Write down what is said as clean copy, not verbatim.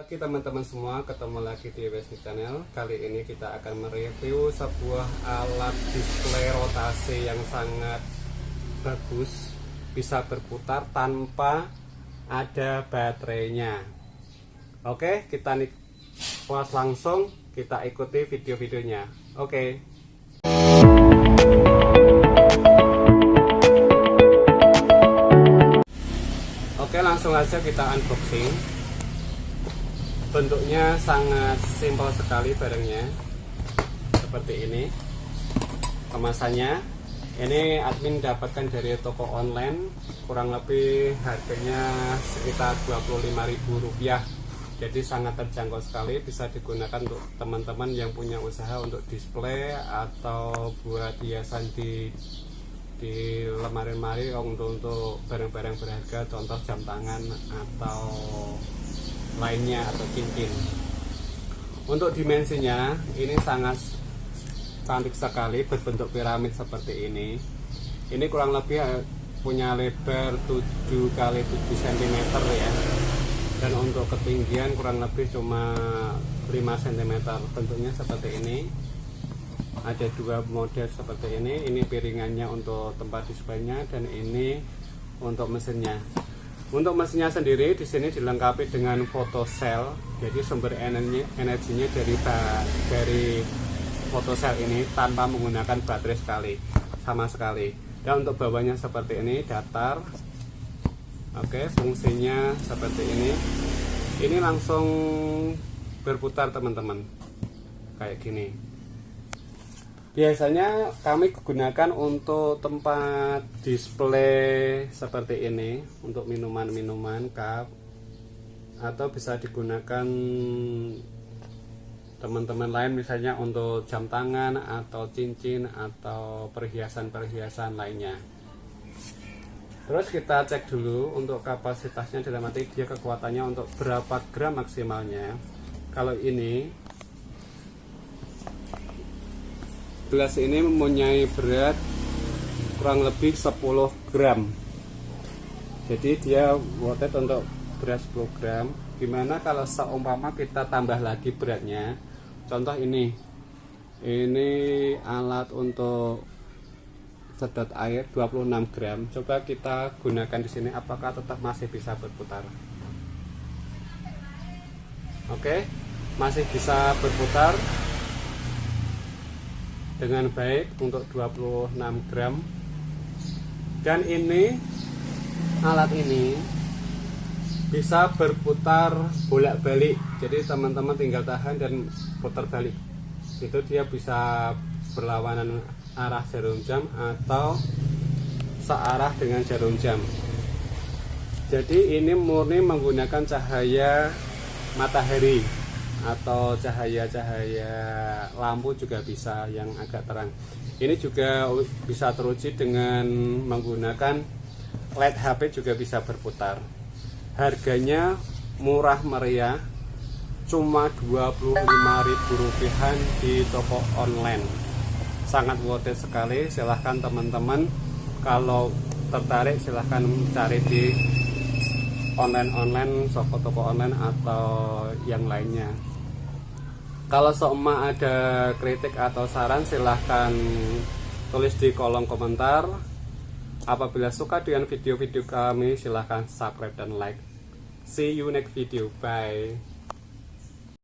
Oke teman-teman semua, ketemu lagi di Wesni Channel. Kali ini kita akan mereview sebuah alat display rotasi yang sangat bagus, bisa berputar tanpa ada baterainya. Oke, kita puas langsung, kita ikuti video-videonya. Oke. Oke, langsung aja kita unboxing. Bentuknya sangat simpel sekali barangnya, seperti ini. Kemasannya ini admin dapatkan dari toko online, kurang lebih harganya sekitar Rp25.000. Jadi sangat terjangkau sekali, bisa digunakan untuk teman-teman yang punya usaha untuk display atau buat hiasan di lemari-lemari untuk barang-barang berharga, contoh jam tangan atau lainnya atau cincin. Untuk dimensinya ini sangat cantik sekali, berbentuk piramid seperti ini. Ini kurang lebih punya lebar 7 x 7 cm ya, dan untuk ketinggian kurang lebih cuma 5 cm. Bentuknya seperti ini. Ada dua model seperti ini piringannya untuk tempat displaynya, dan ini untuk mesinnya. Untuk mesinnya sendiri di sini dilengkapi dengan photocell, jadi sumber energinya dari photocell ini tanpa menggunakan baterai sama sekali. Dan untuk bawahnya seperti ini, datar. Oke, fungsinya seperti ini. Ini langsung berputar teman-teman, kayak gini. Biasanya kami gunakan untuk tempat display seperti ini, untuk minuman-minuman, cup, atau bisa digunakan teman-teman lain misalnya untuk jam tangan atau cincin atau perhiasan-perhiasan lainnya. Terus kita cek dulu untuk kapasitasnya, dalam arti dia kekuatannya untuk berapa gram maksimalnya. Kalau ini gelas ini mempunyai berat kurang lebih 10 gram. Jadi dia worth it untuk berat 10 gram. Gimana kalau seumpama kita tambah lagi beratnya? Contoh ini alat untuk sedot air 26 gram. Coba kita gunakan di sini, apakah tetap masih bisa berputar? Oke, masih bisa berputar dengan baik untuk 26 gram. Dan ini alat ini bisa berputar bolak-balik, jadi teman-teman tinggal tahan dan putar balik. Itu dia bisa berlawanan arah jarum jam atau searah dengan jarum jam. Jadi ini murni menggunakan cahaya matahari atau cahaya-cahaya lampu juga bisa yang agak terang. Ini juga bisa teruji dengan menggunakan LED HP, juga bisa berputar. Harganya murah meriah, cuma Rp25.000 di toko online. Sangat worth it sekali. Silahkan teman-teman kalau tertarik, silahkan cari di online, toko online atau yang lainnya. Kalau seumpama ada kritik atau saran, silahkan tulis di kolom komentar. Apabila suka dengan video-video kami, silahkan subscribe dan like. See you next video. Bye.